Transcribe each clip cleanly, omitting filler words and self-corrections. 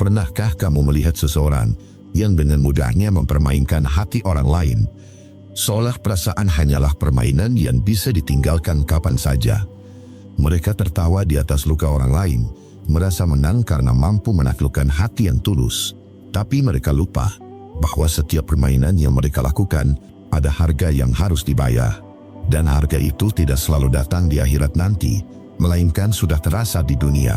Pernahkah kamu melihat seseorang yang dengan mudahnya mempermainkan hati orang lain? Seolah perasaan hanyalah permainan yang bisa ditinggalkan kapan saja. Mereka tertawa di atas luka orang lain, merasa menang karena mampu menaklukkan hati yang tulus. Tapi mereka lupa bahwa setiap permainan yang mereka lakukan ada harga yang harus dibayar. Dan harga itu tidak selalu datang di akhirat nanti, melainkan sudah terasa di dunia.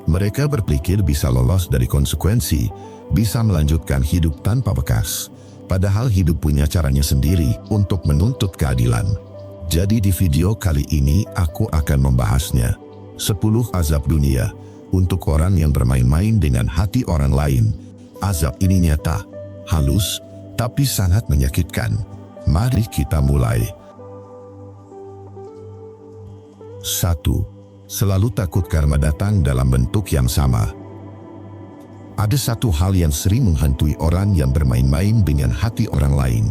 Mereka berpikir bisa lolos dari konsekuensi, bisa melanjutkan hidup tanpa bekas. Padahal hidup punya caranya sendiri untuk menuntut keadilan. Jadi di video kali ini aku akan membahasnya. 10 azab dunia untuk orang yang bermain-main dengan hati orang lain. Azab ini nyata, halus, tapi sangat menyakitkan. Mari kita mulai. 1. Selalu takut karma datang dalam bentuk yang sama. Ada satu hal yang sering menghantui orang yang bermain-main dengan hati orang lain.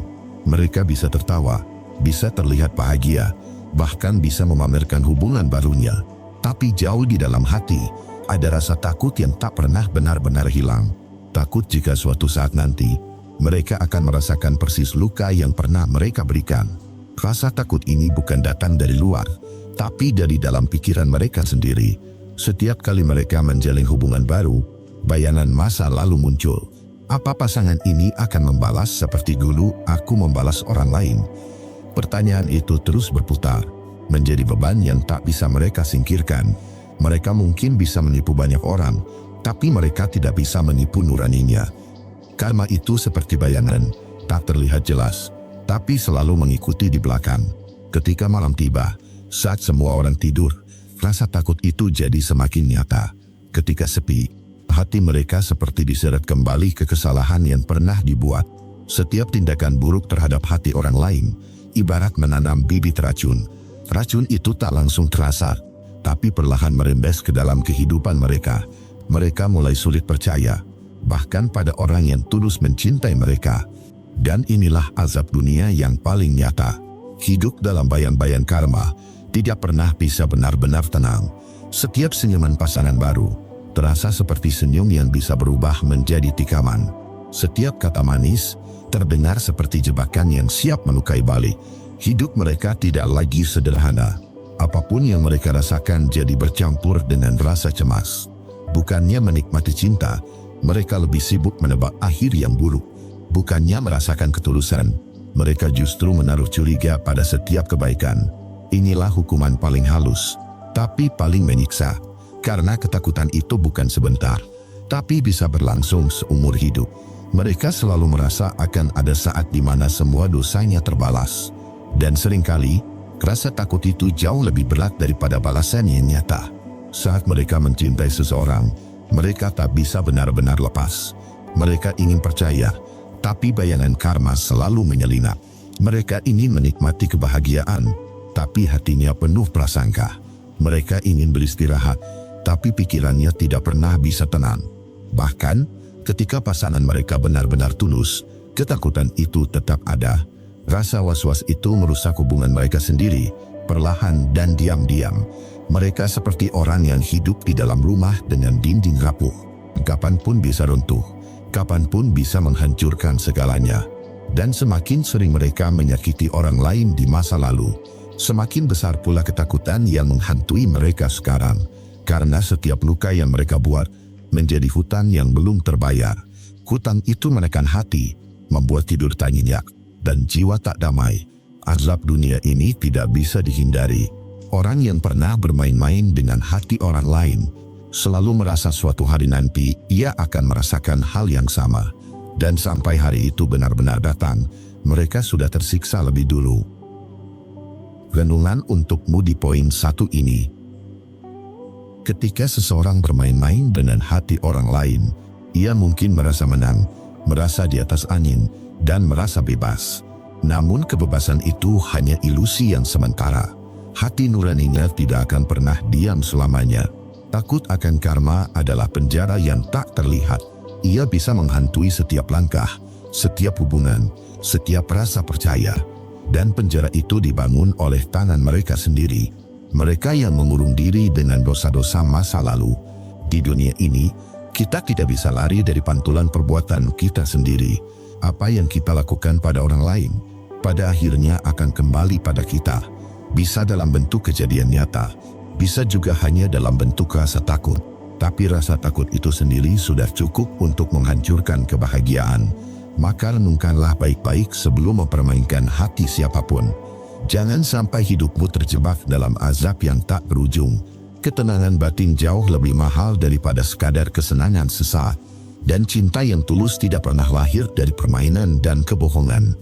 Mereka bisa tertawa, bisa terlihat bahagia, bahkan bisa memamerkan hubungan barunya. Tapi jauh di dalam hati, ada rasa takut yang tak pernah benar-benar hilang. Takut jika suatu saat nanti, mereka akan merasakan persis luka yang pernah mereka berikan. Rasa takut ini bukan datang dari luar, tapi dari dalam pikiran mereka sendiri. Setiap kali mereka menjalin hubungan baru, bayangan masa lalu muncul. Apa pasangan ini akan membalas seperti dulu aku membalas orang lain? Pertanyaan itu terus berputar, menjadi beban yang tak bisa mereka singkirkan. Mereka mungkin bisa menipu banyak orang, tapi mereka tidak bisa menipu nuraninya. Karma itu seperti bayangan, tak terlihat jelas, tapi selalu mengikuti di belakang. Ketika malam tiba, saat semua orang tidur, rasa takut itu jadi semakin nyata. Ketika sepi, hati mereka seperti diseret kembali ke kesalahan yang pernah dibuat. Setiap tindakan buruk terhadap hati orang lain, ibarat menanam bibit racun. Racun itu tak langsung terasa, tapi perlahan merembes ke dalam kehidupan mereka. Mereka mulai sulit percaya, bahkan pada orang yang tulus mencintai mereka. Dan inilah azab dunia yang paling nyata. Hidup dalam bayang-bayang karma, tidak pernah bisa benar-benar tenang. Setiap senyuman pasangan baru terasa seperti senyum yang bisa berubah menjadi tikaman. Setiap kata manis terdengar seperti jebakan yang siap melukai balik. Hidup mereka tidak lagi sederhana. Apapun yang mereka rasakan jadi bercampur dengan rasa cemas. Bukannya menikmati cinta, mereka lebih sibuk menebak akhir yang buruk. Bukannya merasakan ketulusan, mereka justru menaruh curiga pada setiap kebaikan. Inilah hukuman paling halus, tapi paling menyiksa. Karena ketakutan itu bukan sebentar, tapi bisa berlangsung seumur hidup. Mereka selalu merasa akan ada saat di mana semua dosanya terbalas. Dan seringkali, rasa takut itu jauh lebih berat daripada balasan yang nyata. Saat mereka mencintai seseorang, mereka tak bisa benar-benar lepas. Mereka ingin percaya, tapi bayangan karma selalu menyelinap. Mereka ingin menikmati kebahagiaan, tapi hatinya penuh prasangka. Mereka ingin beristirahat, tapi pikirannya tidak pernah bisa tenang. Bahkan, ketika pasangan mereka benar-benar tulus, ketakutan itu tetap ada. Rasa was-was itu merusak hubungan mereka sendiri, perlahan dan diam-diam. Mereka seperti orang yang hidup di dalam rumah dengan dinding rapuh. Kapanpun bisa runtuh, kapanpun bisa menghancurkan segalanya. Dan semakin sering mereka menyakiti orang lain di masa lalu, semakin besar pula ketakutan yang menghantui mereka sekarang. Karena setiap luka yang mereka buat menjadi hutang yang belum terbayar. Hutang itu menekan hati, membuat tidur tak nyenyak, dan jiwa tak damai. Azab dunia ini tidak bisa dihindari. Orang yang pernah bermain-main dengan hati orang lain selalu merasa suatu hari nanti ia akan merasakan hal yang sama. Dan sampai hari itu benar-benar datang, mereka sudah tersiksa lebih dulu. Renungan untukmu di poin 1 ini. Ketika seseorang bermain-main dengan hati orang lain, ia mungkin merasa menang, merasa di atas angin, dan merasa bebas. Namun kebebasan itu hanya ilusi yang sementara. Hati nuraninya tidak akan pernah diam selamanya. Takut akan karma adalah penjara yang tak terlihat. Ia bisa menghantui setiap langkah, setiap hubungan, setiap rasa percaya. Dan penjara itu dibangun oleh tangan mereka sendiri. Mereka yang mengurung diri dengan dosa-dosa masa lalu. Di dunia ini, Kita tidak bisa lari dari pantulan perbuatan kita sendiri. Apa yang kita lakukan pada orang lain, pada akhirnya akan kembali pada kita. Bisa dalam bentuk kejadian nyata, bisa juga hanya dalam bentuk rasa takut. Tapi rasa takut itu sendiri sudah cukup untuk menghancurkan kebahagiaan. Maka renungkanlah baik-baik sebelum mempermainkan hati siapapun. Jangan sampai hidupmu terjebak dalam azab yang tak berujung. Ketenangan batin jauh lebih mahal daripada sekadar kesenangan sesaat. Dan cinta yang tulus tidak pernah lahir dari permainan dan kebohongan.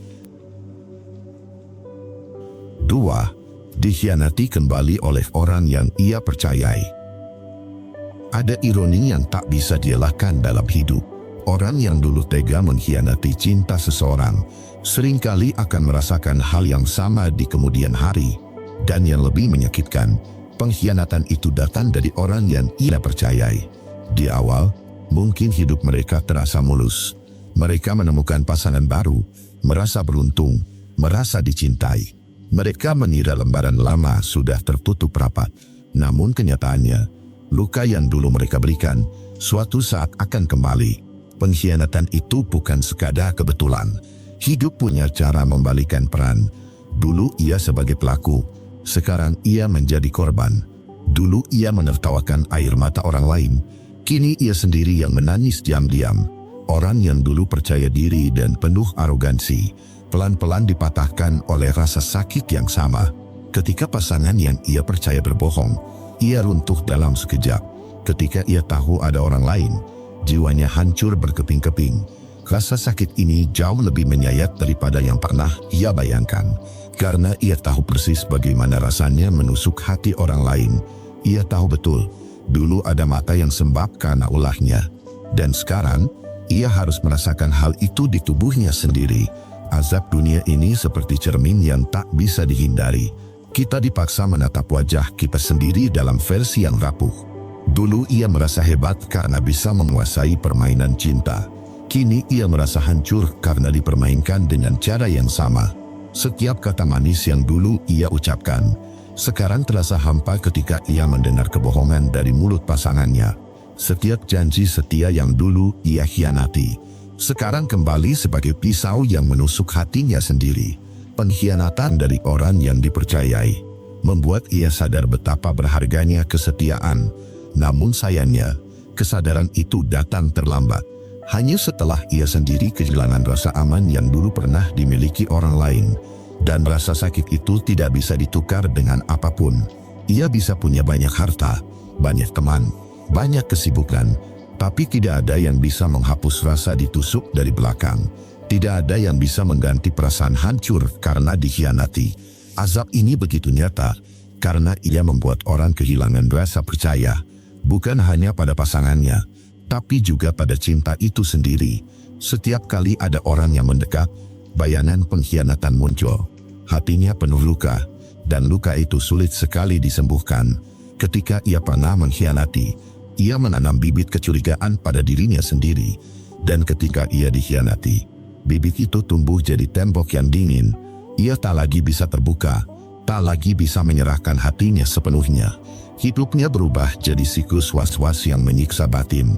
2. Dikhianati kembali oleh orang yang ia percayai. Ada ironi yang tak bisa dielakkan dalam hidup. Orang yang dulu tega mengkhianati cinta seseorang, seringkali akan merasakan hal yang sama di kemudian hari. Dan yang lebih menyakitkan, pengkhianatan itu datang dari orang yang ia percayai. Di awal, mungkin hidup mereka terasa mulus. Mereka menemukan pasangan baru, merasa beruntung, merasa dicintai. Mereka mengira lembaran lama sudah tertutup rapat. Namun kenyataannya, luka yang dulu mereka berikan, suatu saat akan kembali. Pengkhianatan itu bukan sekadar kebetulan. Hidup punya cara membalikan peran. Dulu ia sebagai pelaku, sekarang ia menjadi korban. Dulu ia menertawakan air mata orang lain, kini ia sendiri yang menangis diam-diam. Orang yang dulu percaya diri dan penuh arogansi, pelan-pelan dipatahkan oleh rasa sakit yang sama. Ketika pasangan yang ia percaya berbohong, ia runtuh dalam sekejap. Ketika ia tahu ada orang lain, jiwanya hancur berkeping-keping. Rasa sakit ini jauh lebih menyayat daripada yang pernah ia bayangkan. Karena ia tahu persis bagaimana rasanya menusuk hati orang lain. Ia tahu betul, dulu ada mata yang sembab karena ulahnya. Dan sekarang, ia harus merasakan hal itu di tubuhnya sendiri. Azab dunia ini seperti cermin yang tak bisa dihindari. Kita dipaksa menatap wajah kita sendiri dalam versi yang rapuh. Dulu ia merasa hebat karena bisa menguasai permainan cinta. Kini ia merasa hancur karena dipermainkan dengan cara yang sama. Setiap kata manis yang dulu ia ucapkan, sekarang terasa hampa ketika ia mendengar kebohongan dari mulut pasangannya. Setiap janji setia yang dulu ia khianati, sekarang kembali sebagai pisau yang menusuk hatinya sendiri. Pengkhianatan dari orang yang dipercayai membuat ia sadar betapa berharganya kesetiaan. Namun sayangnya, kesadaran itu datang terlambat. Hanya setelah ia sendiri kehilangan rasa aman yang dulu pernah dimiliki orang lain. Dan rasa sakit itu tidak bisa ditukar dengan apapun. Ia bisa punya banyak harta, banyak teman, banyak kesibukan, tapi tidak ada yang bisa menghapus rasa ditusuk dari belakang. Tidak ada yang bisa mengganti perasaan hancur karena dikhianati. Azab ini begitu nyata karena ia membuat orang kehilangan rasa percaya, bukan hanya pada pasangannya, tapi juga pada cinta itu sendiri. Setiap kali ada orang yang mendekat, bayangan pengkhianatan muncul. Hatinya penuh luka, dan luka itu sulit sekali disembuhkan. Ketika ia pernah mengkhianati, ia menanam bibit kecurigaan pada dirinya sendiri. Dan ketika ia dikhianati, bibit itu tumbuh jadi tembok yang dingin. Ia tak lagi bisa terbuka, tak lagi bisa menyerahkan hatinya sepenuhnya. Hidupnya berubah jadi siklus was-was yang menyiksa batin.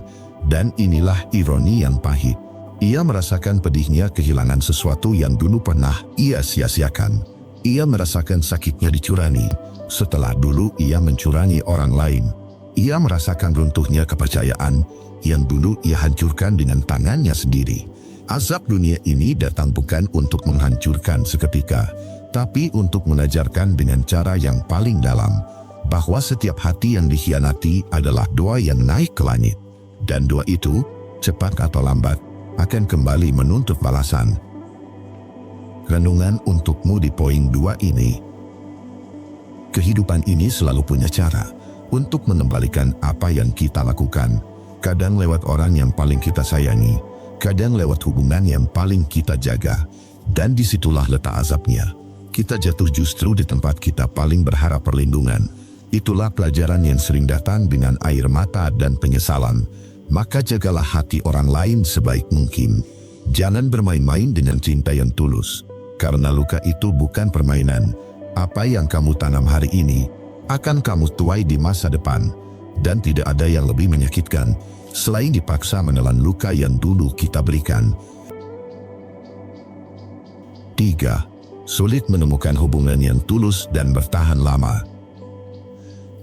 Dan inilah ironi yang pahit. Ia merasakan pedihnya kehilangan sesuatu yang dulu pernah ia sia-siakan. Ia merasakan sakitnya dicurani, setelah dulu ia mencurangi orang lain. Ia merasakan runtuhnya kepercayaan yang dulu ia hancurkan dengan tangannya sendiri. Azab dunia ini datang bukan untuk menghancurkan seketika, tapi untuk mengajarkan dengan cara yang paling dalam, bahwa setiap hati yang dikhianati adalah doa yang naik ke langit. Dan doa itu, cepat atau lambat, akan kembali menuntut balasan. Renungan untukmu di poin 2 ini. Kehidupan ini selalu punya cara untuk mengembalikan apa yang kita lakukan. Kadang lewat orang yang paling kita sayangi, kadang lewat hubungan yang paling kita jaga. Dan disitulah letak azabnya. Kita jatuh justru di tempat kita paling berharap perlindungan. Itulah pelajaran yang sering datang dengan air mata dan penyesalan. Maka jagalah hati orang lain sebaik mungkin. Jangan bermain-main dengan cinta yang tulus, karena luka itu bukan permainan. Apa yang kamu tanam hari ini akan kamu tuai di masa depan. Dan tidak ada yang lebih menyakitkan selain dipaksa menelan luka yang dulu kita berikan. 3. Sulit menemukan hubungan yang tulus dan bertahan lama.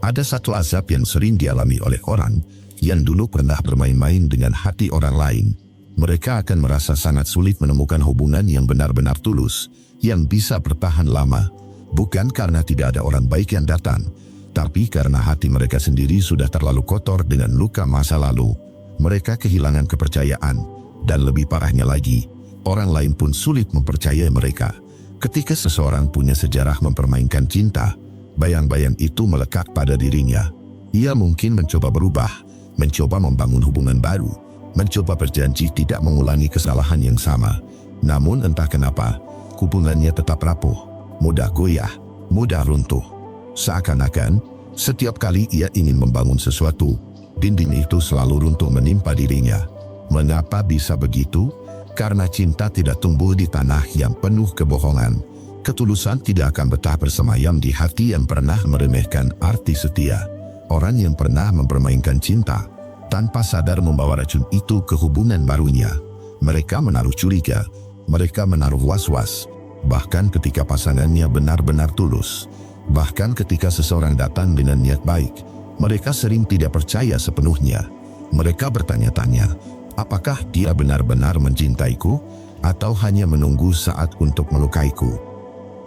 Ada satu azab yang sering dialami oleh orang yang dulu pernah bermain-main dengan hati orang lain. Mereka akan merasa sangat sulit menemukan hubungan yang benar-benar tulus, yang bisa bertahan lama. Bukan karena tidak ada orang baik yang datang, tapi karena hati mereka sendiri sudah terlalu kotor dengan luka masa lalu. Mereka kehilangan kepercayaan, dan lebih parahnya lagi, orang lain pun sulit mempercayai mereka. Ketika seseorang punya sejarah mempermainkan cinta, bayang-bayang itu melekat pada dirinya. Ia mungkin mencoba berubah, mencoba membangun hubungan baru, mencoba berjanji tidak mengulangi kesalahan yang sama. Namun entah kenapa, hubungannya tetap rapuh, mudah goyah, mudah runtuh. Seakan-akan, setiap kali ia ingin membangun sesuatu, dinding itu selalu runtuh menimpa dirinya. Mengapa bisa begitu? Karena cinta tidak tumbuh di tanah yang penuh kebohongan. Ketulusan tidak akan betah bersemayam di hati yang pernah meremehkan arti setia. Orang yang pernah mempermainkan cinta, tanpa sadar membawa racun itu ke hubungan barunya. Mereka menaruh curiga, mereka menaruh was-was, bahkan ketika pasangannya benar-benar tulus. Bahkan ketika seseorang datang dengan niat baik, mereka sering tidak percaya sepenuhnya. Mereka bertanya-tanya, apakah dia benar-benar mencintaiku, atau hanya menunggu saat untuk melukaiku?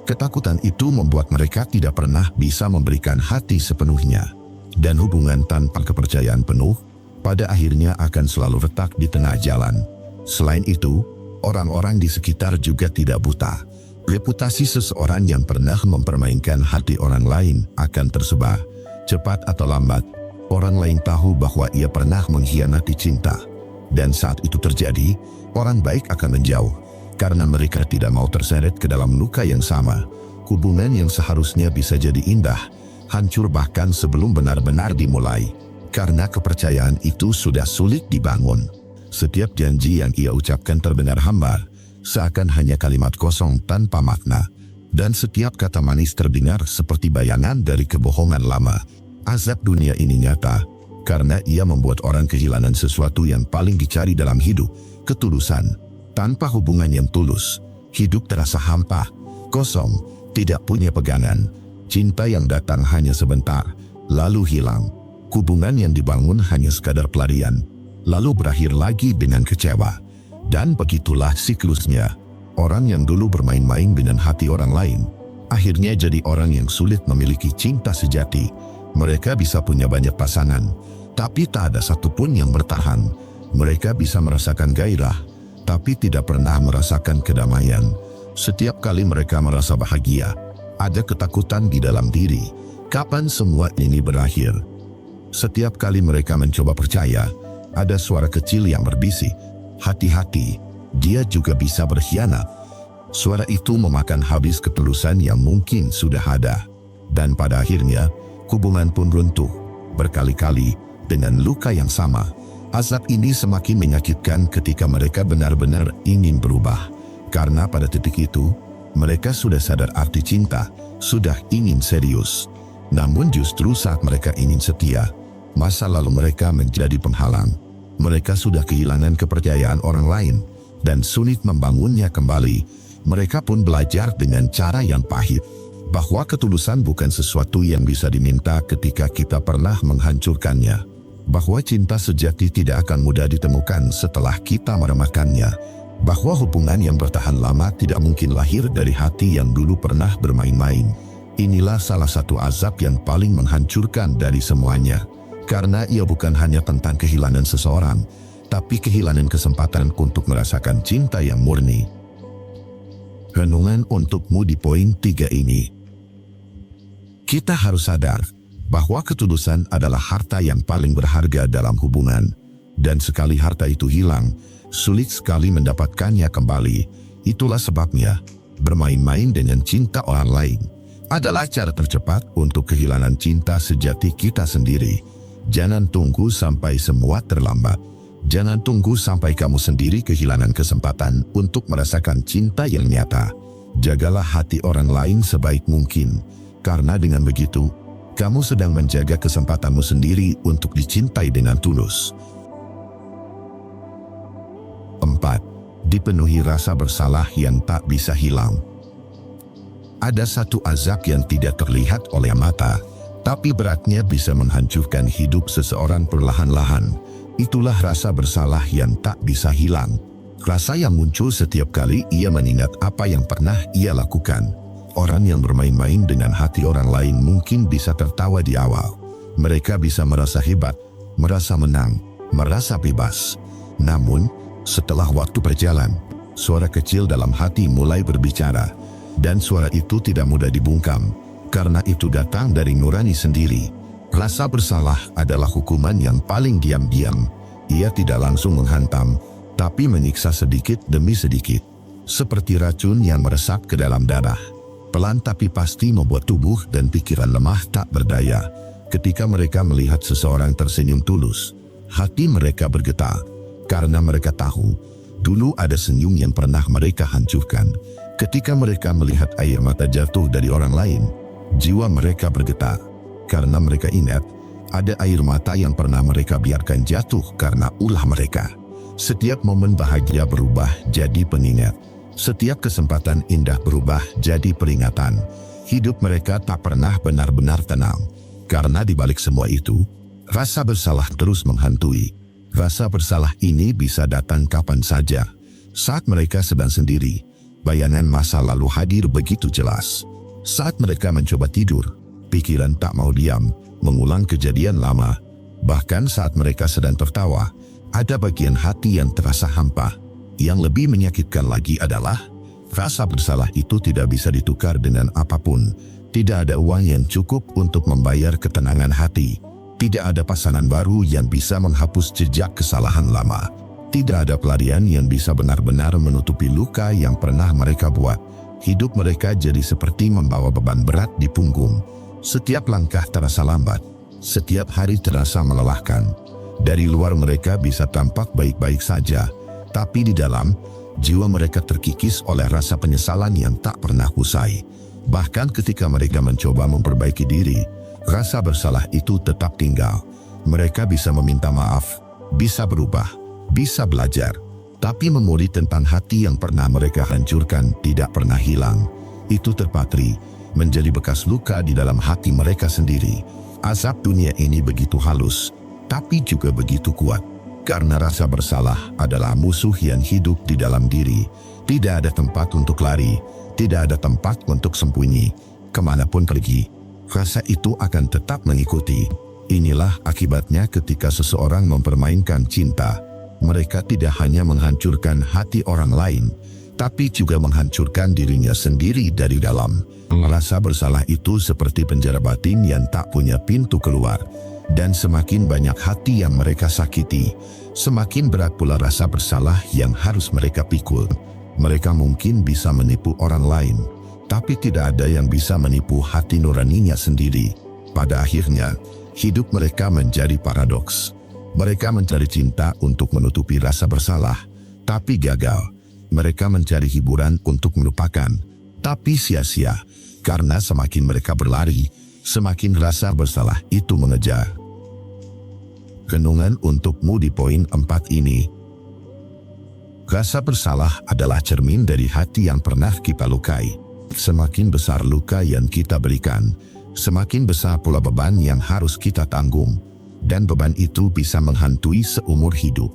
Ketakutan itu membuat mereka tidak pernah bisa memberikan hati sepenuhnya. Dan hubungan tanpa kepercayaan penuh, pada akhirnya akan selalu retak di tengah jalan. Selain itu, orang-orang di sekitar juga tidak buta. Reputasi seseorang yang pernah mempermainkan hati orang lain akan tersebar. Cepat atau lambat, orang lain tahu bahwa ia pernah mengkhianati cinta. Dan saat itu terjadi, orang baik akan menjauh, karena mereka tidak mau terseret ke dalam luka yang sama. Hubungan yang seharusnya bisa jadi indah, hancur bahkan sebelum benar-benar dimulai, karena kepercayaan itu sudah sulit dibangun. Setiap janji yang ia ucapkan terdengar hambar, seakan hanya kalimat kosong tanpa makna. Dan setiap kata manis terdengar seperti bayangan dari kebohongan lama. Azab dunia ini nyata, karena ia membuat orang kehilangan sesuatu yang paling dicari dalam hidup, ketulusan. Tanpa hubungan yang tulus, hidup terasa hampa, kosong, tidak punya pegangan. Cinta yang datang hanya sebentar, lalu hilang. Hubungan yang dibangun hanya sekadar pelarian, lalu berakhir lagi dengan kecewa. Dan begitulah siklusnya. Orang yang dulu bermain-main dengan hati orang lain, akhirnya jadi orang yang sulit memiliki cinta sejati. Mereka bisa punya banyak pasangan, tapi tak ada satupun yang bertahan. Mereka bisa merasakan gairah, tapi tidak pernah merasakan kedamaian. Setiap kali mereka merasa bahagia, ada ketakutan di dalam diri. Kapan semua ini berakhir? Setiap kali mereka mencoba percaya, ada suara kecil yang berbisik, hati-hati, dia juga bisa berkhianat. Suara itu memakan habis ketulusan yang mungkin sudah ada. Dan pada akhirnya, hubungan pun runtuh, berkali-kali, dengan luka yang sama. Azab ini semakin menyakitkan ketika mereka benar-benar ingin berubah. Karena pada titik itu, mereka sudah sadar arti cinta, sudah ingin serius. Namun justru saat mereka ingin setia, masa lalu mereka menjadi penghalang. Mereka sudah kehilangan kepercayaan orang lain, dan sulit membangunnya kembali. Mereka pun belajar dengan cara yang pahit, bahwa ketulusan bukan sesuatu yang bisa diminta ketika kita pernah menghancurkannya. Bahwa cinta sejati tidak akan mudah ditemukan setelah kita meremehkannya. Bahwa hubungan yang bertahan lama tidak mungkin lahir dari hati yang dulu pernah bermain-main. Inilah salah satu azab yang paling menghancurkan dari semuanya. Karena ia bukan hanya tentang kehilangan seseorang, tapi kehilangan kesempatan untuk merasakan cinta yang murni. Renungan untukmu di poin 3 ini. Kita harus sadar bahwa ketulusan adalah harta yang paling berharga dalam hubungan. Dan sekali harta itu hilang, sulit sekali mendapatkannya kembali. Itulah sebabnya, bermain-main dengan cinta orang lain adalah cara tercepat untuk kehilangan cinta sejati kita sendiri. Jangan tunggu sampai semua terlambat. Jangan tunggu sampai kamu sendiri kehilangan kesempatan untuk merasakan cinta yang nyata. Jagalah hati orang lain sebaik mungkin, karena dengan begitu, kamu sedang menjaga kesempatanmu sendiri untuk dicintai dengan tulus. keempat, dipenuhi rasa bersalah yang tak bisa hilang. Ada satu azab yang tidak terlihat oleh mata, tapi beratnya bisa menghancurkan hidup seseorang perlahan-lahan. Itulah rasa bersalah yang tak bisa hilang. Rasa yang muncul setiap kali ia mengingat apa yang pernah ia lakukan. Orang yang bermain-main dengan hati orang lain mungkin bisa tertawa di awal. Mereka bisa merasa hebat, merasa menang, merasa bebas. Namun, setelah waktu berjalan, suara kecil dalam hati mulai berbicara. Dan suara itu tidak mudah dibungkam, karena itu datang dari nurani sendiri. Rasa bersalah adalah hukuman yang paling diam-diam. Ia tidak langsung menghantam, tapi menyiksa sedikit demi sedikit. Seperti racun yang meresap ke dalam darah. Pelan tapi pasti membuat tubuh dan pikiran lemah tak berdaya. Ketika mereka melihat seseorang tersenyum tulus, hati mereka bergetar. Karena mereka tahu, dulu ada senyum yang pernah mereka hancurkan. Ketika mereka melihat air mata jatuh dari orang lain, jiwa mereka bergetar. Karena mereka ingat, ada air mata yang pernah mereka biarkan jatuh karena ulah mereka. Setiap momen bahagia berubah jadi pengingat. Setiap kesempatan indah berubah jadi peringatan. Hidup mereka tak pernah benar-benar tenang. Karena di balik semua itu, rasa bersalah terus menghantui. Rasa bersalah ini bisa datang kapan saja. Saat mereka sedang sendiri, bayangan masa lalu hadir begitu jelas. Saat mereka mencoba tidur, pikiran tak mau diam, mengulang kejadian lama. Bahkan saat mereka sedang tertawa, ada bagian hati yang terasa hampa. Yang lebih menyakitkan lagi adalah, rasa bersalah itu tidak bisa ditukar dengan apapun. Tidak ada uang yang cukup untuk membayar ketenangan hati. Tidak ada pasangan baru yang bisa menghapus jejak kesalahan lama. Tidak ada pelarian yang bisa benar-benar menutupi luka yang pernah mereka buat. Hidup mereka jadi seperti membawa beban berat di punggung. Setiap langkah terasa lambat. Setiap hari terasa melelahkan. Dari luar mereka bisa tampak baik-baik saja, tapi di dalam, jiwa mereka terkikis oleh rasa penyesalan yang tak pernah usai. Bahkan ketika mereka mencoba memperbaiki diri, rasa bersalah itu tetap tinggal. Mereka bisa meminta maaf, bisa berubah, bisa belajar, tapi memori tentang hati yang pernah mereka hancurkan tidak pernah hilang. Itu terpatri, menjadi bekas luka di dalam hati mereka sendiri. Azab dunia ini begitu halus, tapi juga begitu kuat. Karena rasa bersalah adalah musuh yang hidup di dalam diri. Tidak ada tempat untuk lari, tidak ada tempat untuk sembunyi. Kemanapun pergi, rasa itu akan tetap mengikuti. Inilah akibatnya ketika seseorang mempermainkan cinta. Mereka tidak hanya menghancurkan hati orang lain, tapi juga menghancurkan dirinya sendiri dari dalam. Rasa bersalah itu seperti penjara batin yang tak punya pintu keluar. Dan semakin banyak hati yang mereka sakiti, semakin berat pula rasa bersalah yang harus mereka pikul. Mereka mungkin bisa menipu orang lain, tapi tidak ada yang bisa menipu hati nuraninya sendiri. Pada akhirnya, hidup mereka menjadi paradoks. Mereka mencari cinta untuk menutupi rasa bersalah, tapi gagal. Mereka mencari hiburan untuk melupakan, tapi sia-sia. Karena semakin mereka berlari, semakin rasa bersalah itu mengejar. Renungan untukmu di poin 4 ini. Rasa bersalah adalah cermin dari hati yang pernah kita lukai. Semakin besar luka yang kita berikan, semakin besar pula beban yang harus kita tanggung. Dan beban itu bisa menghantui seumur hidup.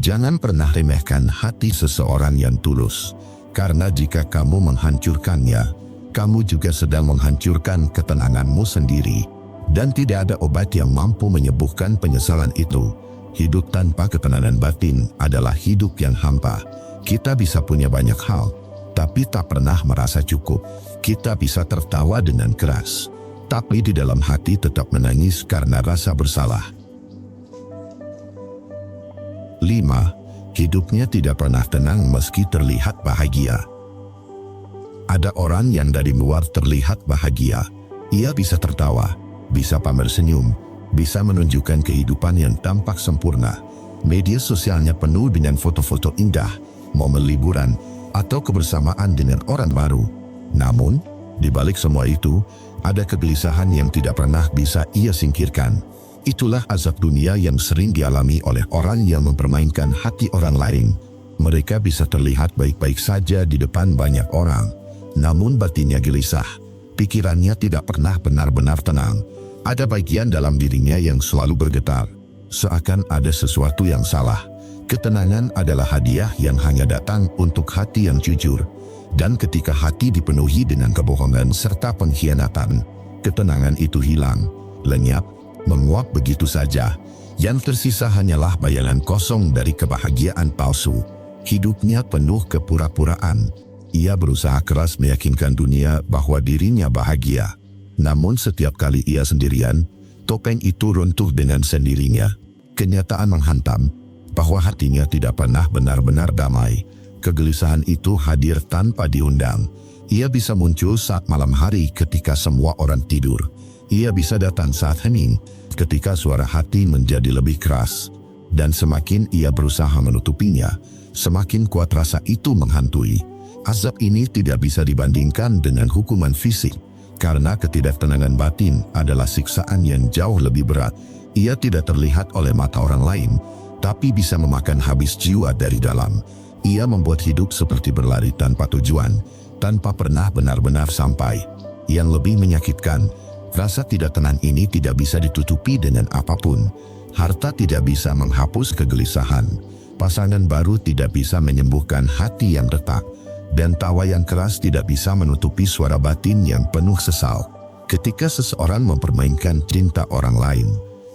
Jangan pernah remehkan hati seseorang yang tulus. Karena jika kamu menghancurkannya, kamu juga sedang menghancurkan ketenanganmu sendiri. Dan tidak ada obat yang mampu menyembuhkan penyesalan itu. Hidup tanpa ketenangan batin adalah hidup yang hampa. Kita bisa punya banyak hal, tapi tak pernah merasa cukup. Kita bisa tertawa dengan keras, tapi di dalam hati tetap menangis karena rasa bersalah. 5. Hidupnya tidak pernah tenang meski terlihat bahagia. Ada orang yang dari luar terlihat bahagia. Ia bisa tertawa, bisa pamer senyum, bisa menunjukkan kehidupan yang tampak sempurna. Media sosialnya penuh dengan foto-foto indah, momen liburan, atau kebersamaan dengan orang baru. Namun, di balik semua itu, ada kegelisahan yang tidak pernah bisa ia singkirkan. Itulah azab dunia yang sering dialami oleh orang yang mempermainkan hati orang lain. Mereka bisa terlihat baik-baik saja di depan banyak orang, namun batinnya gelisah. Pikirannya tidak pernah benar-benar tenang. Ada bagian dalam dirinya yang selalu bergetar, seakan ada sesuatu yang salah. Ketenangan adalah hadiah yang hanya datang untuk hati yang jujur. Dan ketika hati dipenuhi dengan kebohongan serta pengkhianatan, ketenangan itu hilang, lenyap, menguap begitu saja. Yang tersisa hanyalah bayangan kosong dari kebahagiaan palsu. Hidupnya penuh kepura-puraan. Ia berusaha keras meyakinkan dunia bahwa dirinya bahagia. Namun setiap kali ia sendirian, topeng itu runtuh dengan sendirinya. Kenyataan menghantam bahwa hatinya tidak pernah benar-benar damai. Kegelisahan itu hadir tanpa diundang. Ia bisa muncul saat malam hari ketika semua orang tidur. Ia bisa datang saat hening, ketika suara hati menjadi lebih keras. Dan semakin ia berusaha menutupinya, semakin kuat rasa itu menghantui. Azab ini tidak bisa dibandingkan dengan hukuman fisik, karena ketidaktenangan batin adalah siksaan yang jauh lebih berat. Ia tidak terlihat oleh mata orang lain, tapi bisa memakan habis jiwa dari dalam. Ia membuat hidup seperti berlari tanpa tujuan, tanpa pernah benar-benar sampai. Yang lebih menyakitkan, rasa tidak tenang ini tidak bisa ditutupi dengan apapun. Harta tidak bisa menghapus kegelisahan. Pasangan baru tidak bisa menyembuhkan hati yang retak. Dan tawa yang keras tidak bisa menutupi suara batin yang penuh sesal. Ketika seseorang mempermainkan cinta orang lain,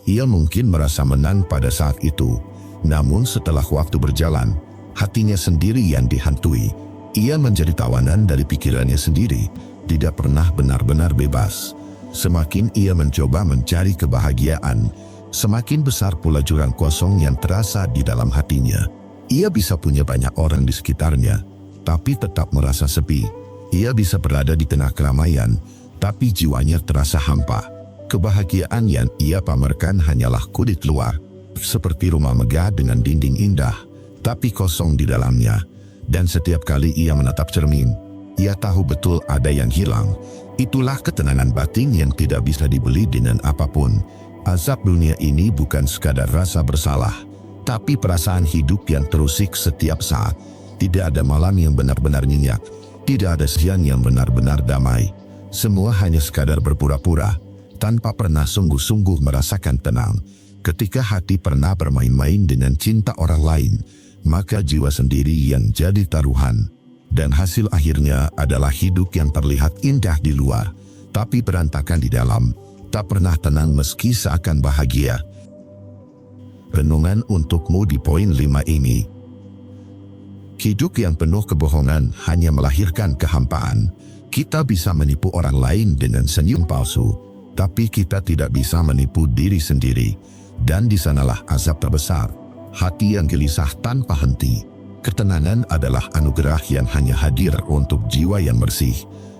ia mungkin merasa menang pada saat itu. Namun setelah waktu berjalan, hatinya sendiri yang dihantui. Ia menjadi tawanan dari pikirannya sendiri, tidak pernah benar-benar bebas. Semakin ia mencoba mencari kebahagiaan, semakin besar pula jurang kosong yang terasa di dalam hatinya. Ia bisa punya banyak orang di sekitarnya, tapi tetap merasa sepi. Ia bisa berada di tengah keramaian, tapi jiwanya terasa hampa. Kebahagiaan yang ia pamerkan hanyalah kulit luar, seperti rumah megah dengan dinding indah, tapi kosong di dalamnya. Dan setiap kali ia menatap cermin, ia tahu betul ada yang hilang. Itulah ketenangan batin yang tidak bisa dibeli dengan apapun. Azab dunia ini bukan sekadar rasa bersalah, tapi perasaan hidup yang terusik setiap saat. Tidak ada malam yang benar-benar nyenyak, tidak ada siang yang benar-benar damai. Semua hanya sekadar berpura-pura, tanpa pernah sungguh-sungguh merasakan tenang. Ketika hati pernah bermain-main dengan cinta orang lain, maka jiwa sendiri yang jadi taruhan. Dan hasil akhirnya adalah hidup yang terlihat indah di luar, tapi berantakan di dalam. Tak pernah tenang meski seakan bahagia. Renungan untukmu di poin 5 ini. Hidup yang penuh kebohongan hanya melahirkan kehampaan. Kita bisa menipu orang lain dengan senyum palsu, tapi kita tidak bisa menipu diri sendiri. Dan di sanalah azab terbesar, hati yang gelisah tanpa henti. Ketenangan adalah anugerah yang hanya hadir untuk jiwa yang bersih.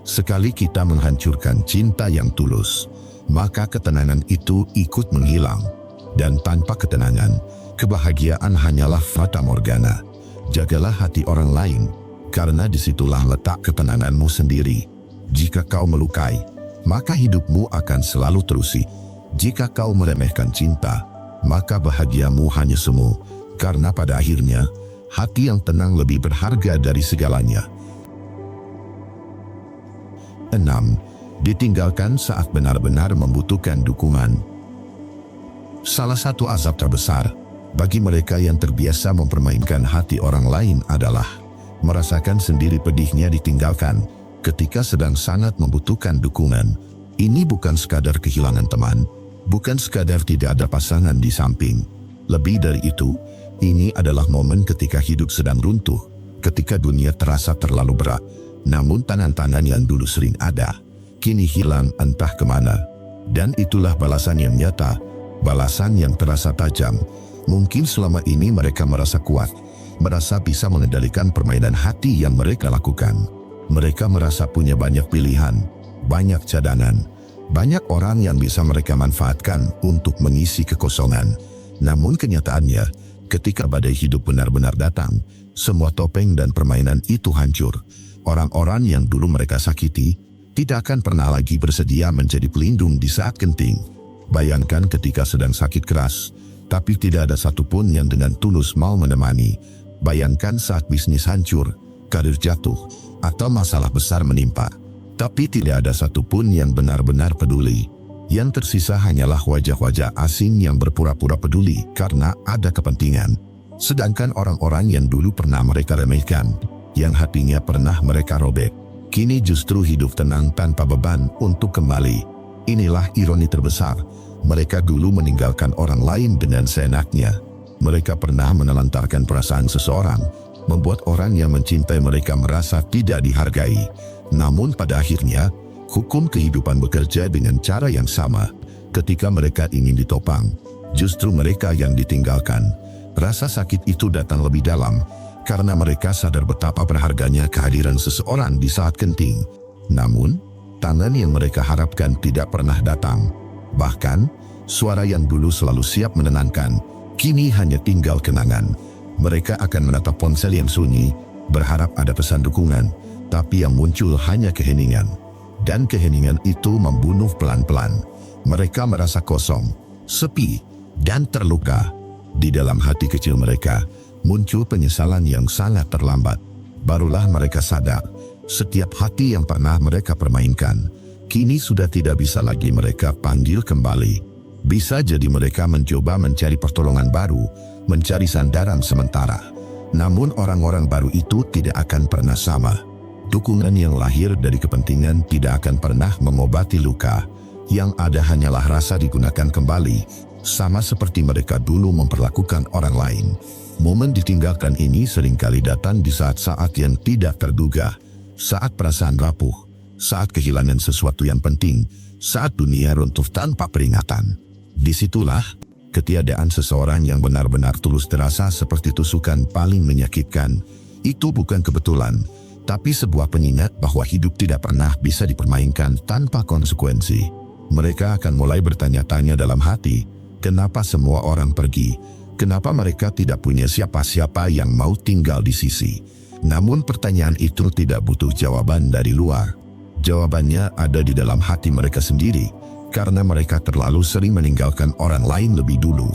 Sekali kita menghancurkan cinta yang tulus, maka ketenangan itu ikut menghilang. Dan tanpa ketenangan, kebahagiaan hanyalah fata morgana. Jagalah hati orang lain, karena disitulah letak ketenanganmu sendiri. Jika kau melukai, maka hidupmu akan selalu terusik. Jika kau meremehkan cinta, maka bahagiamu hanya semu, karena pada akhirnya, hati yang tenang lebih berharga dari segalanya. 6. Ditinggalkan saat benar-benar membutuhkan dukungan. Salah satu azab terbesar bagi mereka yang terbiasa mempermainkan hati orang lain adalah merasakan sendiri pedihnya ditinggalkan ketika sedang sangat membutuhkan dukungan. Ini bukan sekadar kehilangan teman, bukan sekadar tidak ada pasangan di samping. Lebih dari itu, ini adalah momen ketika hidup sedang runtuh, ketika dunia terasa terlalu berat, namun tangan-tangan yang dulu sering ada, kini hilang entah kemana. Dan itulah balasan yang nyata, balasan yang terasa tajam. Mungkin selama ini mereka merasa kuat, merasa bisa mengendalikan permainan hati yang mereka lakukan. Mereka merasa punya banyak pilihan, banyak cadangan, banyak orang yang bisa mereka manfaatkan untuk mengisi kekosongan. Namun kenyataannya, ketika badai hidup benar-benar datang, semua topeng dan permainan itu hancur. Orang-orang yang dulu mereka sakiti, tidak akan pernah lagi bersedia menjadi pelindung di saat genting. Bayangkan ketika sedang sakit keras, tapi tidak ada satupun yang dengan tulus mau menemani. Bayangkan saat bisnis hancur, karir jatuh, atau masalah besar menimpa. Tapi tidak ada satupun yang benar-benar peduli. Yang tersisa hanyalah wajah-wajah asing yang berpura-pura peduli karena ada kepentingan. Sedangkan orang-orang yang dulu pernah mereka remehkan, yang hatinya pernah mereka robek, kini justru hidup tenang tanpa beban untuk kembali. Inilah ironi terbesar. Mereka dulu meninggalkan orang lain dengan seenaknya. Mereka pernah menelantarkan perasaan seseorang, membuat orang yang mencintai mereka merasa tidak dihargai. Namun pada akhirnya, hukum kehidupan bekerja dengan cara yang sama. Ketika mereka ingin ditopang, justru mereka yang ditinggalkan. Rasa sakit itu datang lebih dalam, karena mereka sadar betapa berharganya kehadiran seseorang di saat genting. Namun, tangan yang mereka harapkan tidak pernah datang. Bahkan, suara yang dulu selalu siap menenangkan, kini hanya tinggal kenangan. Mereka akan menatap ponsel yang sunyi, berharap ada pesan dukungan, tapi yang muncul hanya keheningan. Dan keheningan itu membunuh pelan-pelan. Mereka merasa kosong, sepi, dan terluka. Di dalam hati kecil mereka, muncul penyesalan yang sangat terlambat. Barulah mereka sadar, setiap hati yang pernah mereka permainkan, kini sudah tidak bisa lagi mereka panggil kembali. Bisa jadi mereka mencoba mencari pertolongan baru, mencari sandaran sementara. Namun orang-orang baru itu tidak akan pernah sama. Dukungan yang lahir dari kepentingan tidak akan pernah mengobati luka. Yang ada hanyalah rasa digunakan kembali, sama seperti mereka dulu memperlakukan orang lain. Momen ditinggalkan ini seringkali datang di saat-saat yang tidak terduga. Saat perasaan rapuh, saat kehilangan sesuatu yang penting, saat dunia runtuh tanpa peringatan. Disitulah ketiadaan seseorang yang benar-benar tulus terasa seperti tusukan paling menyakitkan. Itu bukan kebetulan, tapi sebuah pengingat bahwa hidup tidak pernah bisa dipermainkan tanpa konsekuensi. Mereka akan mulai bertanya-tanya dalam hati, kenapa semua orang pergi? Kenapa mereka tidak punya siapa-siapa yang mau tinggal di sisi? Namun pertanyaan itu tidak butuh jawaban dari luar. Jawabannya ada di dalam hati mereka sendiri, karena mereka terlalu sering meninggalkan orang lain lebih dulu.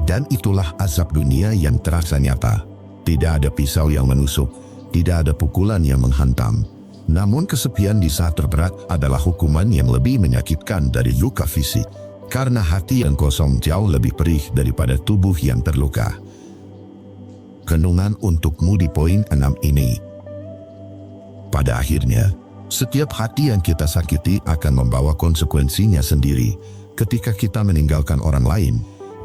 Dan itulah azab dunia yang terasa nyata. Tidak ada pisau yang menusuk, tidak ada pukulan yang menghantam. Namun kesepian di saat terberat adalah hukuman yang lebih menyakitkan dari luka fisik. Karena hati yang kosong jauh lebih perih daripada tubuh yang terluka. Renungan untukmu di poin 6 ini. Pada akhirnya, setiap hati yang kita sakiti akan membawa konsekuensinya sendiri. Ketika kita meninggalkan orang lain,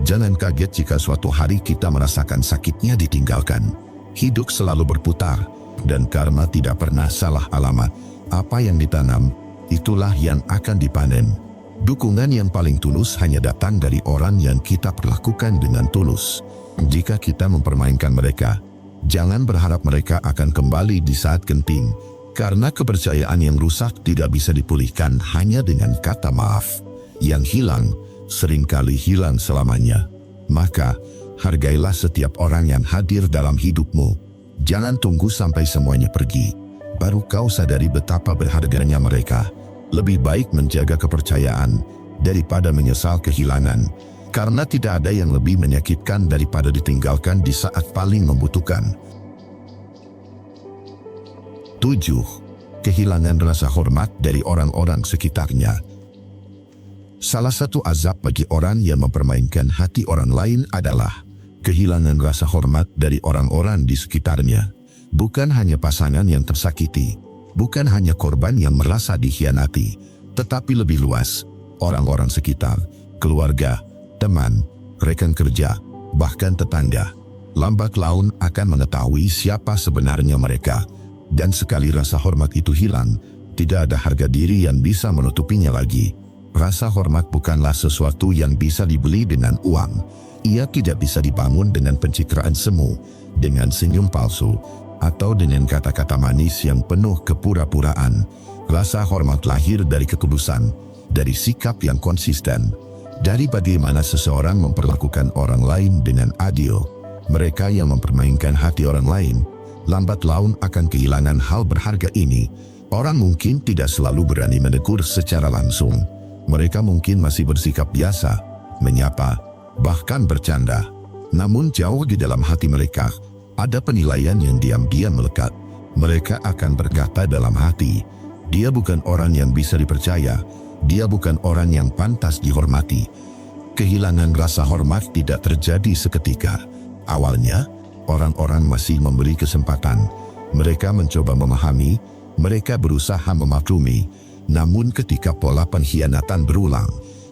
jangan kaget jika suatu hari kita merasakan sakitnya ditinggalkan. Hidup selalu berputar, dan karma tidak pernah salah alamat. Apa yang ditanam, itulah yang akan dipanen. Dukungan yang paling tulus hanya datang dari orang yang kita perlakukan dengan tulus. Jika kita mempermainkan mereka, jangan berharap mereka akan kembali di saat genting. Karena kepercayaan yang rusak tidak bisa dipulihkan hanya dengan kata maaf. Yang hilang, seringkali hilang selamanya. Maka, hargailah setiap orang yang hadir dalam hidupmu. Jangan tunggu sampai semuanya pergi, baru kau sadari betapa berharganya mereka. Lebih baik menjaga kepercayaan daripada menyesal kehilangan. Karena tidak ada yang lebih menyakitkan daripada ditinggalkan di saat paling membutuhkan. 7. Kehilangan rasa hormat dari orang-orang sekitarnya. Salah satu azab bagi orang yang mempermainkan hati orang lain adalah kehilangan rasa hormat dari orang-orang di sekitarnya. Bukan hanya pasangan yang tersakiti, bukan hanya korban yang merasa dikhianati, tetapi lebih luas, orang-orang sekitar, keluarga, teman, rekan kerja, bahkan tetangga. Lambat laun akan mengetahui siapa sebenarnya mereka. Dan sekali rasa hormat itu hilang, tidak ada harga diri yang bisa menutupinya lagi. Rasa hormat bukanlah sesuatu yang bisa dibeli dengan uang. Ia tidak bisa dibangun dengan pencitraan semu, dengan senyum palsu, atau dengan kata-kata manis yang penuh kepura-puraan. Rasa hormat lahir dari ketulusan, dari sikap yang konsisten, dari bagaimana seseorang memperlakukan orang lain dengan adil. Mereka yang mempermainkan hati orang lain, lambat laun akan kehilangan hal berharga ini. Orang mungkin tidak selalu berani menegur secara langsung. Mereka mungkin masih bersikap biasa, menyapa, bahkan bercanda. Namun jauh di dalam hati mereka, Ada penilaian yang diam-diam melekat. Mereka akan berkata dalam hati, dia bukan orang yang bisa dipercaya, dia bukan orang yang pantas dihormati. Kehilangan rasa hormat tidak terjadi seketika. Awalnya, orang-orang masih memberi kesempatan. Mereka mencoba memahami, mereka berusaha memaklumi. Namun ketika pola pengkhianatan berulang,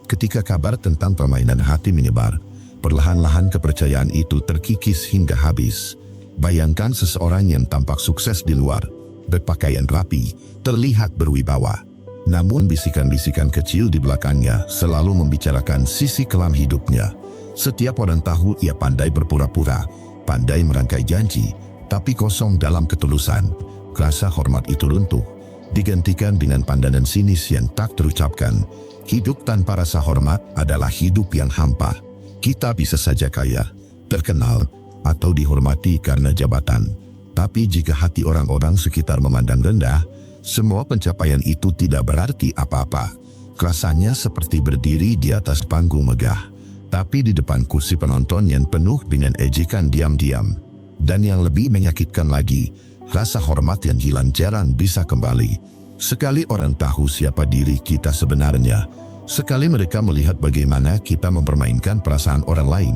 ketika kabar tentang permainan hati menyebar, perlahan-lahan kepercayaan itu terkikis hingga habis. Bayangkan seseorang yang tampak sukses di luar, berpakaian rapi, terlihat berwibawa. Namun bisikan-bisikan kecil di belakangnya selalu membicarakan sisi kelam hidupnya. Setiap orang tahu ia pandai berpura-pura, pandai merangkai janji, tapi kosong dalam ketulusan. Rasa hormat itu runtuh, digantikan dengan pandangan sinis yang tak terucapkan. Hidup tanpa rasa hormat adalah hidup yang hampa. Kita bisa saja kaya, terkenal, atau dihormati karena jabatan. Tapi jika hati orang-orang sekitar memandang rendah, semua pencapaian itu tidak berarti apa-apa. Rasanya seperti berdiri di atas panggung megah, tapi di depan kursi penonton yang penuh dengan ejekan diam-diam. Dan yang lebih menyakitkan lagi, rasa hormat yang hilang jarang bisa kembali. Sekali orang tahu siapa diri kita sebenarnya, sekali mereka melihat bagaimana kita mempermainkan perasaan orang lain,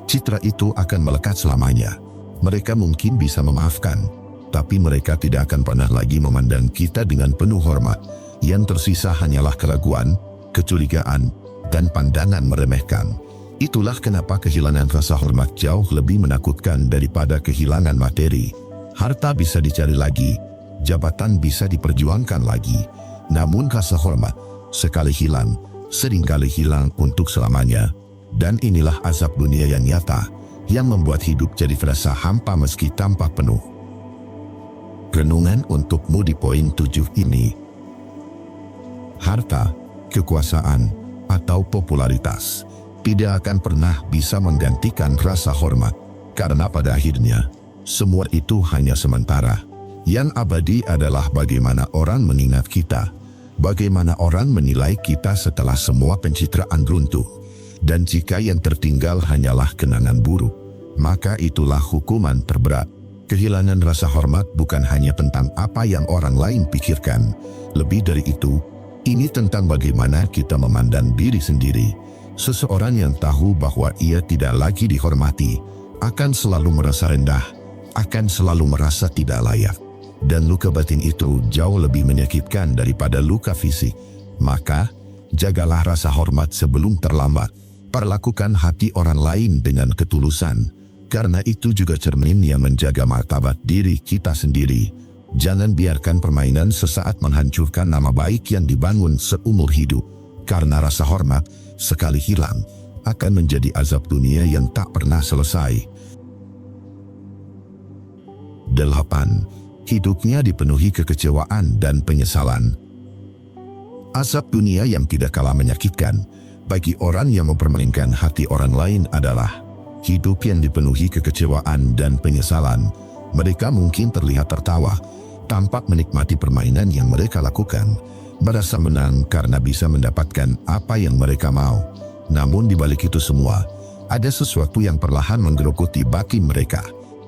citra itu akan melekat selamanya. Mereka mungkin bisa memaafkan, tapi mereka tidak akan pernah lagi memandang kita dengan penuh hormat. Yang tersisa hanyalah keraguan, kecurigaan, dan pandangan meremehkan. Itulah kenapa kehilangan rasa hormat jauh lebih menakutkan daripada kehilangan materi. Harta bisa dicari lagi, jabatan bisa diperjuangkan lagi, namun rasa hormat, sekali hilang, seringkali hilang untuk selamanya. Dan inilah azab dunia yang nyata, yang membuat hidup jadi terasa hampa meski tampak penuh. Renungan untukmu di poin 7 ini. Harta, kekuasaan, atau popularitas tidak akan pernah bisa menggantikan rasa hormat, karena pada akhirnya, semua itu hanya sementara. Yang abadi adalah bagaimana orang mengingat kita, bagaimana orang menilai kita setelah semua pencitraan runtuh. Dan jika yang tertinggal hanyalah kenangan buruk, maka itulah hukuman terberat. Kehilangan rasa hormat bukan hanya tentang apa yang orang lain pikirkan. Lebih dari itu, ini tentang bagaimana kita memandang diri sendiri. Seseorang yang tahu bahwa ia tidak lagi dihormati, akan selalu merasa rendah, akan selalu merasa tidak layak. Dan luka batin itu jauh lebih menyakitkan daripada luka fisik. Maka, jagalah rasa hormat sebelum terlambat. Perlakukan hati orang lain dengan ketulusan, karena itu juga cermin yang menjaga martabat diri kita sendiri. Jangan biarkan permainan sesaat menghancurkan nama baik yang dibangun seumur hidup, karena rasa hormat, sekali hilang, akan menjadi azab dunia yang tak pernah selesai. 8. Hidupnya dipenuhi kekecewaan dan penyesalan. Azab dunia yang tidak kalah menyakitkan bagi orang yang mempermainkan hati orang lain adalah hidup yang dipenuhi kekecewaan dan penyesalan. Mereka mungkin terlihat tertawa, tampak menikmati permainan yang mereka lakukan, merasa menang karena bisa mendapatkan apa yang mereka mau. Namun di balik itu semua, ada sesuatu yang perlahan menggerogoti batin mereka,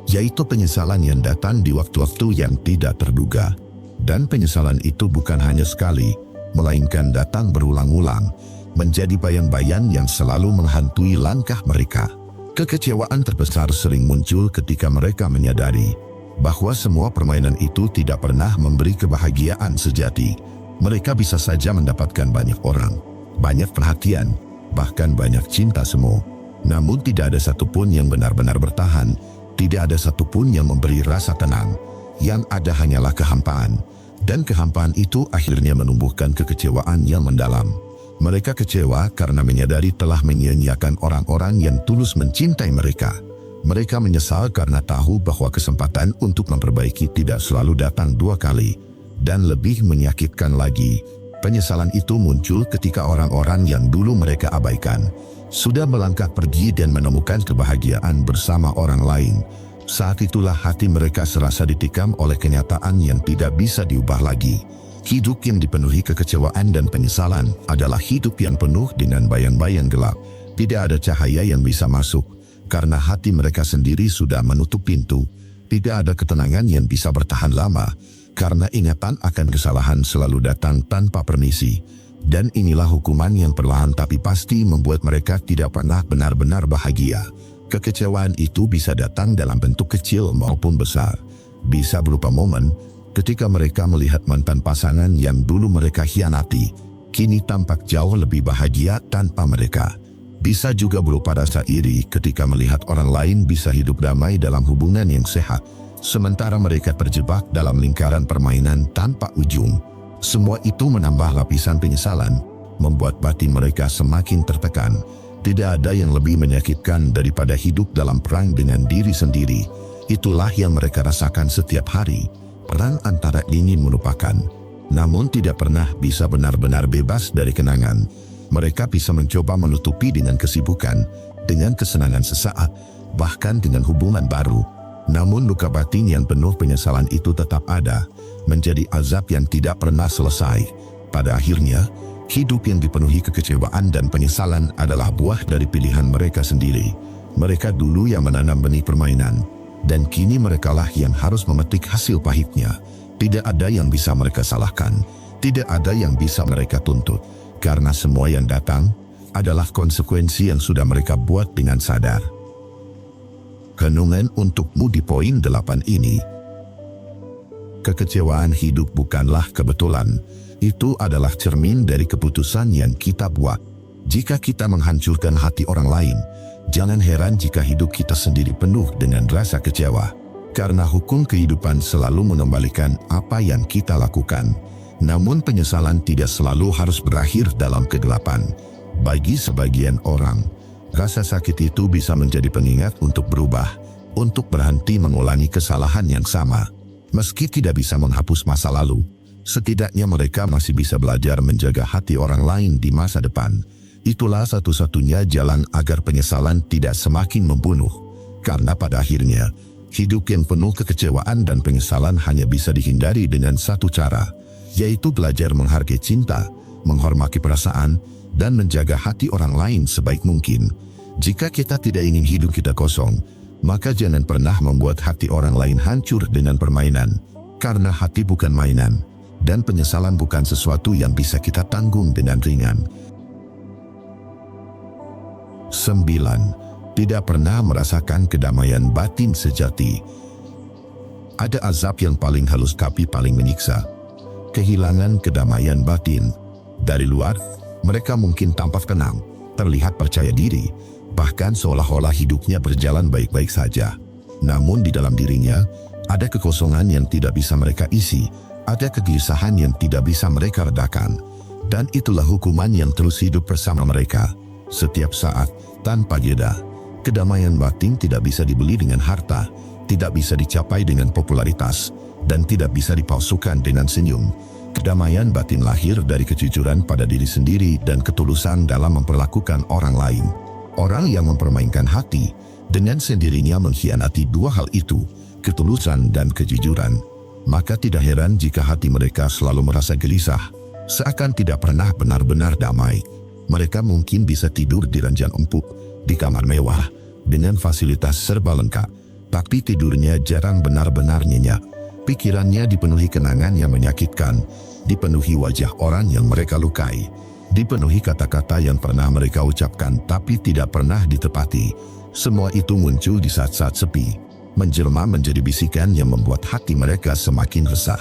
yaitu penyesalan yang datang di waktu-waktu yang tidak terduga. Dan penyesalan itu bukan hanya sekali, melainkan datang berulang-ulang, menjadi bayang-bayang yang selalu menghantui langkah mereka. Kekecewaan terbesar sering muncul ketika mereka menyadari bahwa semua permainan itu tidak pernah memberi kebahagiaan sejati. Mereka bisa saja mendapatkan banyak orang, banyak perhatian, bahkan banyak cinta semu. Namun tidak ada satupun yang benar-benar bertahan, tidak ada satupun yang memberi rasa tenang. Yang ada hanyalah kehampaan, dan kehampaan itu akhirnya menumbuhkan kekecewaan yang mendalam. Mereka kecewa karena menyadari telah menyia-nyiakan orang-orang yang tulus mencintai mereka. Mereka menyesal karena tahu bahwa kesempatan untuk memperbaiki tidak selalu datang dua kali. Dan lebih menyakitkan lagi, penyesalan itu muncul ketika orang-orang yang dulu mereka abaikan sudah melangkah pergi dan menemukan kebahagiaan bersama orang lain. Saat itulah hati mereka serasa ditikam oleh kenyataan yang tidak bisa diubah lagi. Hidup yang dipenuhi kekecewaan dan penyesalan adalah hidup yang penuh dengan bayang-bayang gelap. Tidak ada cahaya yang bisa masuk, karena hati mereka sendiri sudah menutup pintu. Tidak ada ketenangan yang bisa bertahan lama, karena ingatan akan kesalahan selalu datang tanpa permisi. Dan inilah hukuman yang perlahan tapi pasti membuat mereka tidak pernah benar-benar bahagia. Kekecewaan itu bisa datang dalam bentuk kecil maupun besar. Bisa berupa momen ketika mereka melihat mantan pasangan yang dulu mereka hianati, kini tampak jauh lebih bahagia tanpa mereka. Bisa juga berupa rasa iri ketika melihat orang lain bisa hidup damai dalam hubungan yang sehat, sementara mereka terjebak dalam lingkaran permainan tanpa ujung. Semua itu menambah lapisan penyesalan, membuat batin mereka semakin tertekan. Tidak ada yang lebih menyakitkan daripada hidup dalam perang dengan diri sendiri. Itulah yang mereka rasakan setiap hari, perang antara ingin melupakan, namun tidak pernah bisa benar-benar bebas dari kenangan. Mereka bisa mencoba menutupi dengan kesibukan, dengan kesenangan sesaat, bahkan dengan hubungan baru. Namun luka batin yang penuh penyesalan itu tetap ada, menjadi azab yang tidak pernah selesai. Pada akhirnya, hidup yang dipenuhi kekecewaan dan penyesalan adalah buah dari pilihan mereka sendiri. Mereka dulu yang menanam benih permainan, dan kini merekalah yang harus memetik hasil pahitnya. Tidak ada yang bisa mereka salahkan, tidak ada yang bisa mereka tuntut. Karena semua yang datang adalah konsekuensi yang sudah mereka buat dengan sadar. Renungan untukmu di poin 8 ini. Kekecewaan hidup bukanlah kebetulan. Itu adalah cermin dari keputusan yang kita buat. Jika kita menghancurkan hati orang lain, jangan heran jika hidup kita sendiri penuh dengan rasa kecewa. Karena hukum kehidupan selalu mengembalikan apa yang kita lakukan. Namun penyesalan tidak selalu harus berakhir dalam kegelapan. Bagi sebagian orang, rasa sakit itu bisa menjadi pengingat untuk berubah, untuk berhenti mengulangi kesalahan yang sama. Meski tidak bisa menghapus masa lalu, setidaknya mereka masih bisa belajar menjaga hati orang lain di masa depan. Itulah satu-satunya jalan agar penyesalan tidak semakin membunuh. Karena pada akhirnya, hidup yang penuh kekecewaan dan penyesalan hanya bisa dihindari dengan satu cara, yaitu belajar menghargai cinta, menghormati perasaan, dan menjaga hati orang lain sebaik mungkin. Jika kita tidak ingin hidup kita kosong, maka jangan pernah membuat hati orang lain hancur dengan permainan. Karena hati bukan mainan, dan penyesalan bukan sesuatu yang bisa kita tanggung dengan ringan. 9. Tidak pernah merasakan kedamaian batin sejati. Ada azab yang paling halus tapi paling menyiksa. Kehilangan kedamaian batin. Dari luar, mereka mungkin tampak tenang, terlihat percaya diri, bahkan seolah-olah hidupnya berjalan baik-baik saja. Namun di dalam dirinya, ada kekosongan yang tidak bisa mereka isi, ada kegelisahan yang tidak bisa mereka redakan. Dan itulah hukuman yang terus hidup bersama mereka, setiap saat, tanpa jeda. Kedamaian batin tidak bisa dibeli dengan harta, tidak bisa dicapai dengan popularitas, dan tidak bisa dipalsukan dengan senyum. Kedamaian batin lahir dari kejujuran pada diri sendiri dan ketulusan dalam memperlakukan orang lain. Orang yang mempermainkan hati, dengan sendirinya mengkhianati dua hal itu, ketulusan dan kejujuran. Maka tidak heran jika hati mereka selalu merasa gelisah, seakan tidak pernah benar-benar damai. Mereka mungkin bisa tidur di ranjang empuk, di kamar mewah, dengan fasilitas serba lengkap, tapi tidurnya jarang benar-benar nyenyak. Pikirannya dipenuhi kenangan yang menyakitkan, dipenuhi wajah orang yang mereka lukai, dipenuhi kata-kata yang pernah mereka ucapkan tapi tidak pernah ditepati. Semua itu muncul di saat-saat sepi, menjelma menjadi bisikan yang membuat hati mereka semakin resah.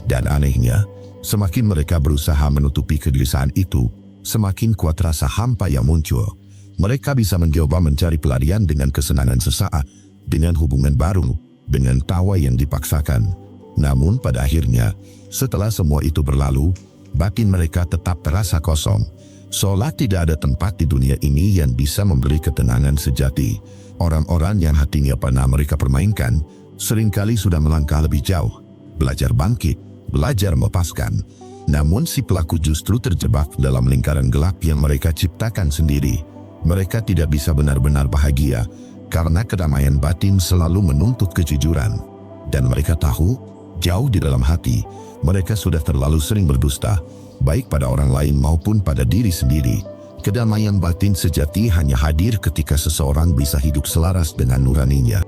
Dan anehnya, semakin mereka berusaha menutupi kegelisahan itu, semakin kuat rasa hampa yang muncul. Mereka bisa mencoba mencari pelarian dengan kesenangan sesaat, dengan hubungan baru, dengan tawa yang dipaksakan. Namun pada akhirnya, setelah semua itu berlalu, batin mereka tetap terasa kosong. Seolah tidak ada tempat di dunia ini yang bisa memberi ketenangan sejati. Orang-orang yang hatinya pernah mereka permainkan, seringkali sudah melangkah lebih jauh, belajar bangkit, belajar melepaskan. Namun si pelaku justru terjebak dalam lingkaran gelap yang mereka ciptakan sendiri. Mereka tidak bisa benar-benar bahagia, karena kedamaian batin selalu menuntut kejujuran. Dan mereka tahu, jauh di dalam hati, mereka sudah terlalu sering berdusta, baik pada orang lain maupun pada diri sendiri. Kedamaian batin sejati hanya hadir ketika seseorang bisa hidup selaras dengan nuraninya.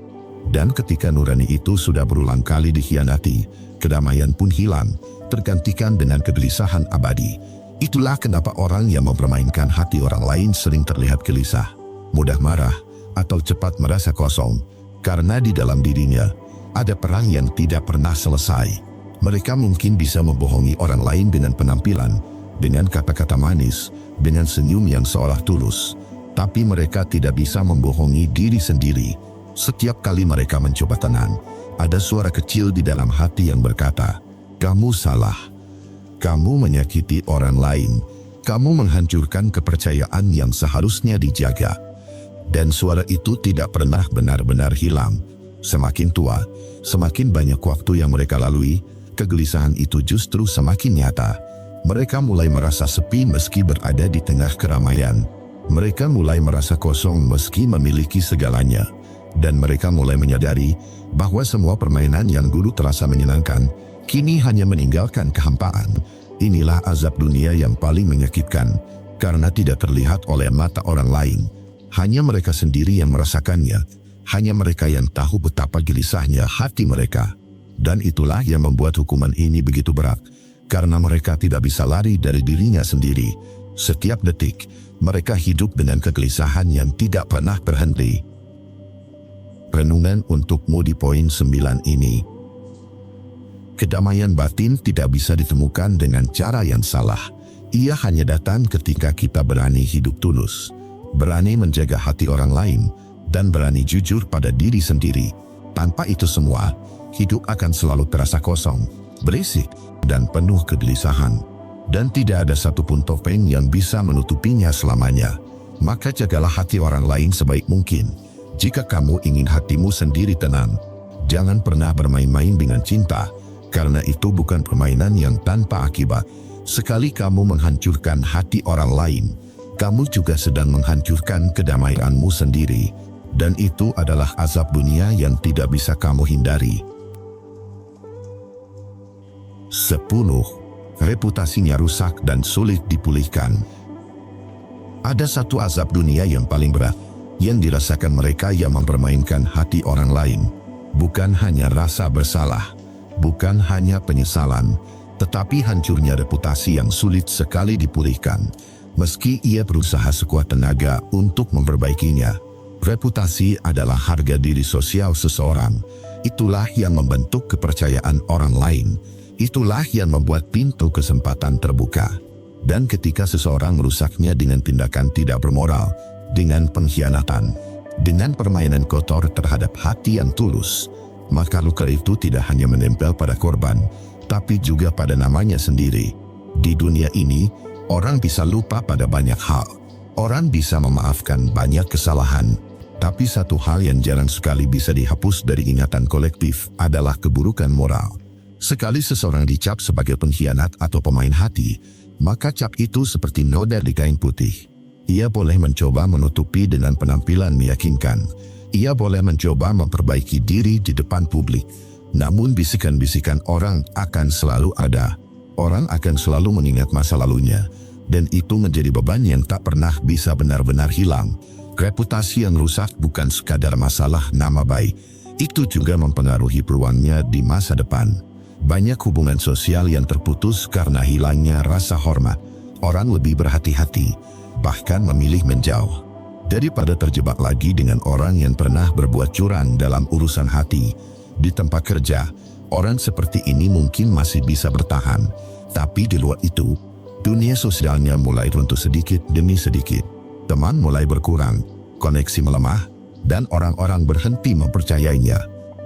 Dan ketika nurani itu sudah berulang kali dikhianati, kedamaian pun hilang, tergantikan dengan kegelisahan abadi. Itulah kenapa orang yang mempermainkan hati orang lain sering terlihat gelisah, mudah marah, atau cepat merasa kosong, karena di dalam dirinya ada perang yang tidak pernah selesai. Mereka mungkin bisa membohongi orang lain dengan penampilan, dengan kata-kata manis, dengan senyum yang seolah tulus, tapi mereka tidak bisa membohongi diri sendiri. Setiap kali mereka mencoba tenang, ada suara kecil di dalam hati yang berkata, "Kamu salah. Kamu menyakiti orang lain. Kamu menghancurkan kepercayaan yang seharusnya dijaga." Dan suara itu tidak pernah benar-benar hilang. Semakin tua, semakin banyak waktu yang mereka lalui, kegelisahan itu justru semakin nyata. Mereka mulai merasa sepi meski berada di tengah keramaian. Mereka mulai merasa kosong meski memiliki segalanya. Dan mereka mulai menyadari bahwa semua permainan yang dulu terasa menyenangkan, kini hanya meninggalkan kehampaan. Inilah azab dunia yang paling menyakitkan, karena tidak terlihat oleh mata orang lain. Hanya mereka sendiri yang merasakannya. Hanya mereka yang tahu betapa gelisahnya hati mereka. Dan itulah yang membuat hukuman ini begitu berat, karena mereka tidak bisa lari dari dirinya sendiri. Setiap detik, mereka hidup dengan kegelisahan yang tidak pernah berhenti. Renungan untukmu di poin 9 ini. Kedamaian batin tidak bisa ditemukan dengan cara yang salah. Ia hanya datang ketika kita berani hidup tulus, berani menjaga hati orang lain, dan berani jujur pada diri sendiri. Tanpa itu semua, hidup akan selalu terasa kosong, berisik, dan penuh kegelisahan. Dan tidak ada satupun topeng yang bisa menutupinya selamanya. Maka jagalah hati orang lain sebaik mungkin. Jika kamu ingin hatimu sendiri tenang, jangan pernah bermain-main dengan cinta, karena itu bukan permainan yang tanpa akibat. Sekali kamu menghancurkan hati orang lain, kamu juga sedang menghancurkan kedamaianmu sendiri. Dan itu adalah azab dunia yang tidak bisa kamu hindari. 10. Reputasinya rusak dan sulit dipulihkan. Ada satu azab dunia yang paling berat, yang dirasakan mereka yang mempermainkan hati orang lain. Bukan hanya rasa bersalah, bukan hanya penyesalan, tetapi hancurnya reputasi yang sulit sekali dipulihkan. Meski ia berusaha sekuat tenaga untuk memperbaikinya. Reputasi adalah harga diri sosial seseorang. Itulah yang membentuk kepercayaan orang lain. Itulah yang membuat pintu kesempatan terbuka. Dan ketika seseorang merusaknya dengan tindakan tidak bermoral, dengan pengkhianatan, dengan permainan kotor terhadap hati yang tulus, maka luka itu tidak hanya menempel pada korban, tapi juga pada namanya sendiri. Di dunia ini, orang bisa lupa pada banyak hal. Orang bisa memaafkan banyak kesalahan, tapi satu hal yang jarang sekali bisa dihapus dari ingatan kolektif adalah keburukan moral. Sekali seseorang dicap sebagai pengkhianat atau pemain hati, maka cap itu seperti noda di kain putih. Ia boleh mencoba menutupi dengan penampilan meyakinkan. Ia boleh mencoba memperbaiki diri di depan publik. Namun bisikan-bisikan orang akan selalu ada. Orang akan selalu mengingat masa lalunya. Dan itu menjadi beban yang tak pernah bisa benar-benar hilang. Reputasi yang rusak bukan sekadar masalah nama baik. Itu juga mempengaruhi peluangnya di masa depan. Banyak hubungan sosial yang terputus karena hilangnya rasa hormat. Orang lebih berhati-hati, bahkan memilih menjauh, daripada terjebak lagi dengan orang yang pernah berbuat curang dalam urusan hati. Di tempat kerja, orang seperti ini mungkin masih bisa bertahan, tapi di luar itu, dunia sosialnya mulai runtuh sedikit demi sedikit. Teman mulai berkurang, koneksi melemah, dan orang-orang berhenti mempercayainya.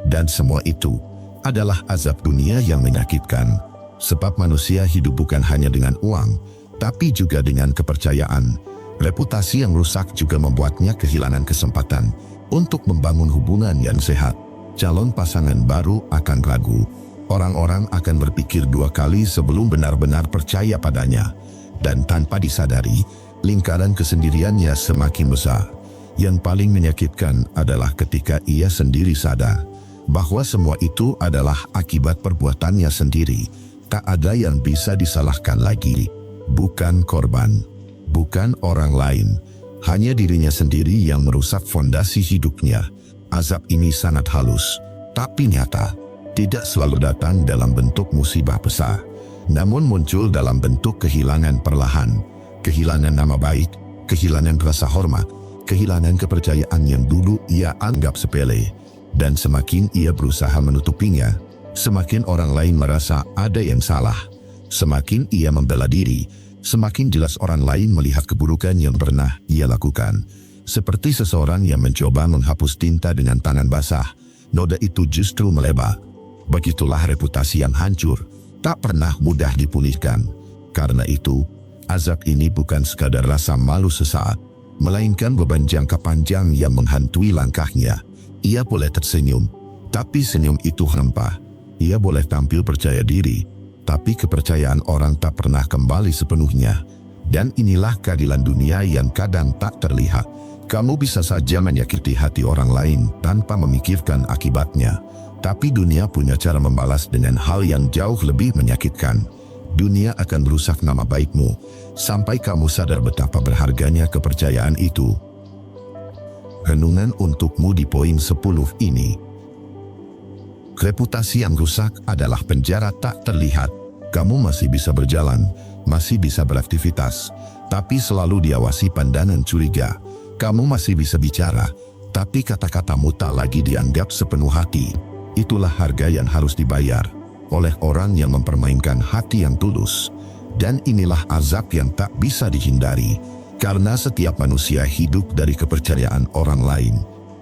Dan semua itu adalah azab dunia yang menyakitkan, sebab manusia hidup bukan hanya dengan uang, tapi juga dengan kepercayaan. Reputasi yang rusak juga membuatnya kehilangan kesempatan untuk membangun hubungan yang sehat. Calon pasangan baru akan ragu. Orang-orang akan berpikir dua kali sebelum benar-benar percaya padanya. Dan tanpa disadari, lingkaran kesendiriannya semakin besar. Yang paling menyakitkan adalah ketika ia sendiri sadar bahwa semua itu adalah akibat perbuatannya sendiri. Tak ada yang bisa disalahkan lagi. Bukan korban, bukan orang lain, hanya dirinya sendiri yang merusak fondasi hidupnya. Azab ini sangat halus, tapi nyata. Tidak selalu datang dalam bentuk musibah besar, namun muncul dalam bentuk kehilangan perlahan, kehilangan nama baik, kehilangan rasa hormat, kehilangan kepercayaan yang dulu ia anggap sepele. Dan semakin ia berusaha menutupinya, semakin orang lain merasa ada yang salah. Semakin ia membela diri, semakin jelas orang lain melihat keburukan yang pernah ia lakukan. Seperti seseorang yang mencoba menghapus tinta dengan tangan basah, noda itu justru melebar. Begitulah reputasi yang hancur, tak pernah mudah dipulihkan. Karena itu, azab ini bukan sekadar rasa malu sesaat, melainkan beban jangka panjang yang menghantui langkahnya. Ia boleh tersenyum, tapi senyum itu hampa. Ia boleh tampil percaya diri, tapi kepercayaan orang tak pernah kembali sepenuhnya. Dan inilah keadilan dunia yang kadang tak terlihat. Kamu bisa saja menyakiti hati orang lain tanpa memikirkan akibatnya. Tapi dunia punya cara membalas dengan hal yang jauh lebih menyakitkan. Dunia akan merusak nama baikmu, sampai kamu sadar betapa berharganya kepercayaan itu. Renungan untukmu di poin 10 ini. Reputasi yang rusak adalah penjara tak terlihat. Kamu masih bisa berjalan, masih bisa beraktivitas, tapi selalu diawasi pandangan curiga. Kamu masih bisa bicara, tapi kata-katamu tak lagi dianggap sepenuh hati. Itulah harga yang harus dibayar oleh orang yang mempermainkan hati yang tulus. Dan inilah azab yang tak bisa dihindari, karena setiap manusia hidup dari kepercayaan orang lain.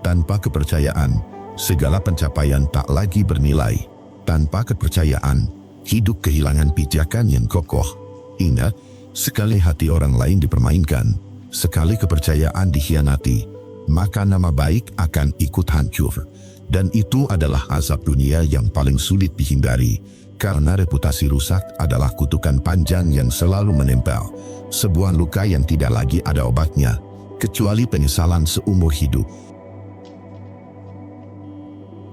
Tanpa kepercayaan, segala pencapaian tak lagi bernilai. Tanpa kepercayaan, hidup kehilangan pijakan yang kokoh. Ingat, sekali hati orang lain dipermainkan, sekali kepercayaan dikhianati, maka nama baik akan ikut hancur. Dan itu adalah azab dunia yang paling sulit dihindari, karena reputasi rusak adalah kutukan panjang yang selalu menempel. Sebuah luka yang tidak lagi ada obatnya, kecuali penyesalan seumur hidup.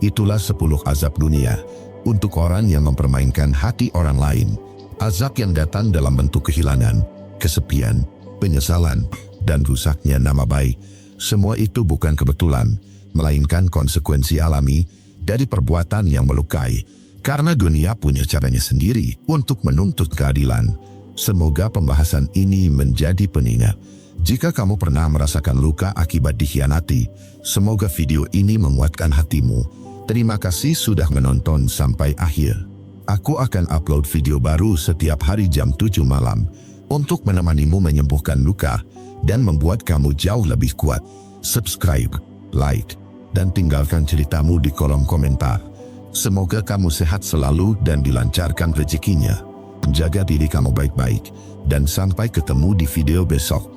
Itulah 10 azab dunia untuk orang yang mempermainkan hati orang lain. Azab yang datang dalam bentuk kehilangan, kesepian, penyesalan, dan rusaknya nama baik. Semua itu bukan kebetulan, melainkan konsekuensi alami dari perbuatan yang melukai. Karena dunia punya caranya sendiri untuk menuntut keadilan. Semoga pembahasan ini menjadi pengingat. Jika kamu pernah merasakan luka akibat dikhianati, semoga video ini menguatkan hatimu. Terima kasih sudah menonton sampai akhir. Aku akan upload video baru setiap hari jam 7 malam untuk menemanimu menyembuhkan luka dan membuat kamu jauh lebih kuat. Subscribe, like, dan tinggalkan ceritamu di kolom komentar. Semoga kamu sehat selalu dan dilancarkan rezekinya. Jaga diri kamu baik-baik, dan sampai ketemu di video besok.